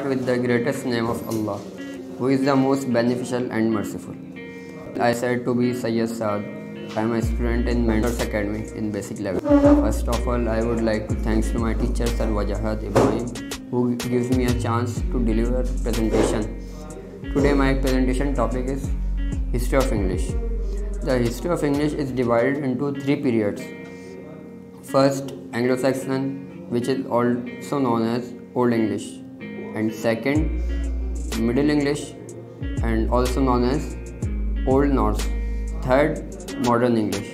start with the greatest name of Allah, who is the most beneficial and merciful. I said to be Sayyid Saad. I am a student in Mentors Academy in basic level. First of all, I would like to thank to my teacher Sir Wajahat Ibrahim, who gives me a chance to deliver presentation. Today my presentation topic is History of English. The history of English is divided into three periods. First, Anglo-Saxon, which is also known as Old English, and second, Middle English, and also known as Old Norse. Third, Modern English.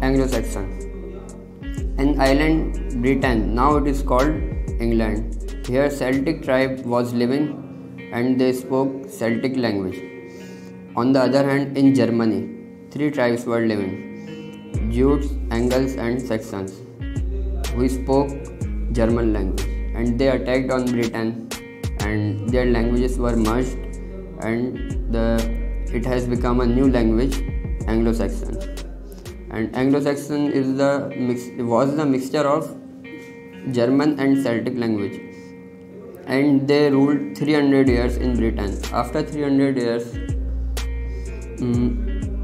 Anglo-Saxon. An island Britain, now it is called England. Here Celtic tribe was living and they spoke Celtic language. On the other hand, in Germany, three tribes were living: Jutes, Angles and Saxons, who spoke German language, and they attacked on Britain and their languages were merged, and it has become a new language, Anglo-Saxon. And Anglo-Saxon was the mixture of German and Celtic language, and they ruled 300 years in Britain. After 300 years,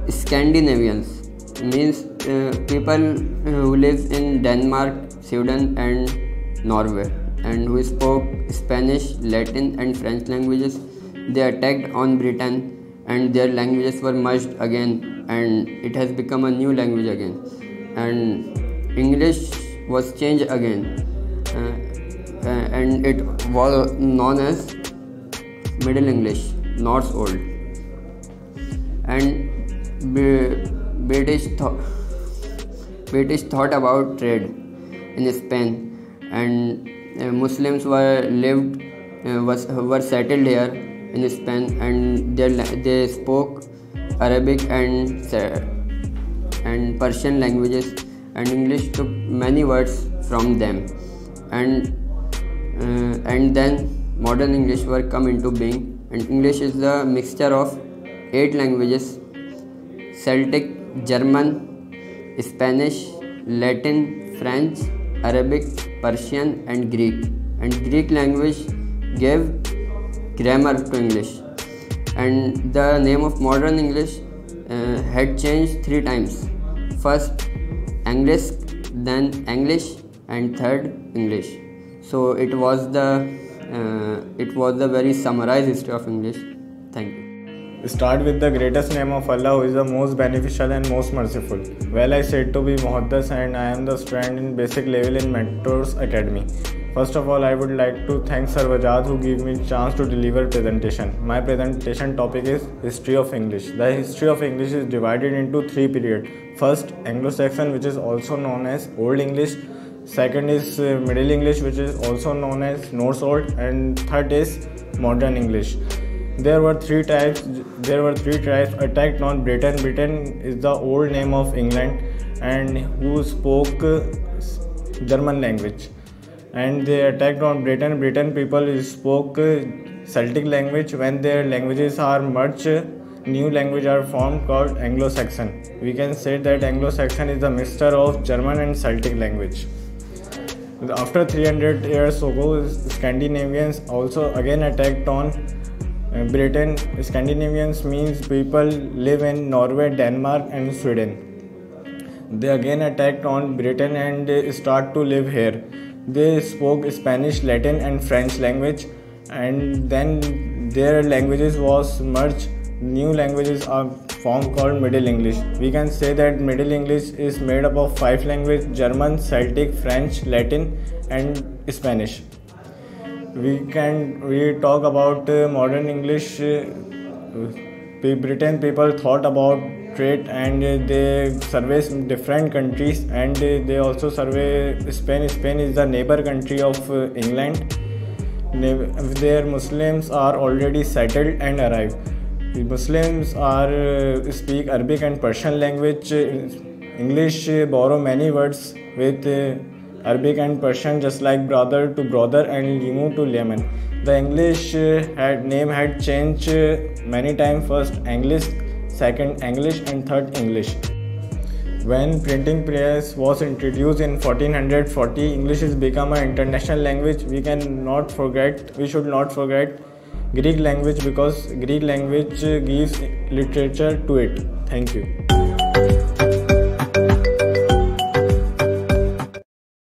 Scandinavians means people who live in Denmark, Sweden and Norway, and who spoke Spanish, Latin and French languages. They attacked on Britain and their languages were merged again, and it has become a new language again, and English was changed again, and it was known as Middle English, Norse Old. And British thought about trade in Spain, and Muslims were settled here in Spain, and they spoke Arabic and Persian languages, and English took many words from them, and then modern English were come into being. And English is the mixture of 8 languages: Celtic, German, Spanish, Latin, French, Arabic, Persian and Greek. And Greek language gave grammar to English. And the name of modern English had changed 3 times. First English, then English, and third English. So it was the very summarized history of English. Thank you. Start with the greatest name of Allah, who is the most beneficial and most merciful. Well, I said to be Muhaddas, and I am the student in basic level in Mentors Academy. First of all, I would like to thank Sir Wajahat, who gave me a chance to deliver presentation. My presentation topic is History of English. The history of English is divided into 3 periods. First, Anglo-Saxon, which is also known as Old English. Second is Middle English, which is also known as Norse Old. And third is Modern English. There were three tribes attacked on Britain. Britain is the old name of England, and who spoke German language. And they attacked on Britain. Britain people spoke Celtic language. When their languages are merged, new language are formed called Anglo-Saxon. We can say that Anglo-Saxon is the mixture of German and Celtic language. After 300 years ago, Scandinavians also again attacked on Britain. Scandinavians means people live in Norway, Denmark and Sweden. They again attacked on Britain and start to live here. They spoke Spanish, Latin and French language, and then their languages was merged. New languages are formed called Middle English. We can say that Middle English is made up of 5 languages: German, Celtic, French, Latin and Spanish. We talk about modern English. Britain people thought about trade, and they survey different countries, and they also survey Spain. Spain is the neighbor country of England. Their Muslims are already settled and arrived. The Muslims speak Arabic and Persian language. English borrow many words with Arabic and Persian, just like brother to brother and lemu to lemon. The English name had changed many times. First English, second English and third English. When printing press was introduced in 1440, English has become an international language. We should not forget Greek language, because Greek language gives literature to it. Thank you.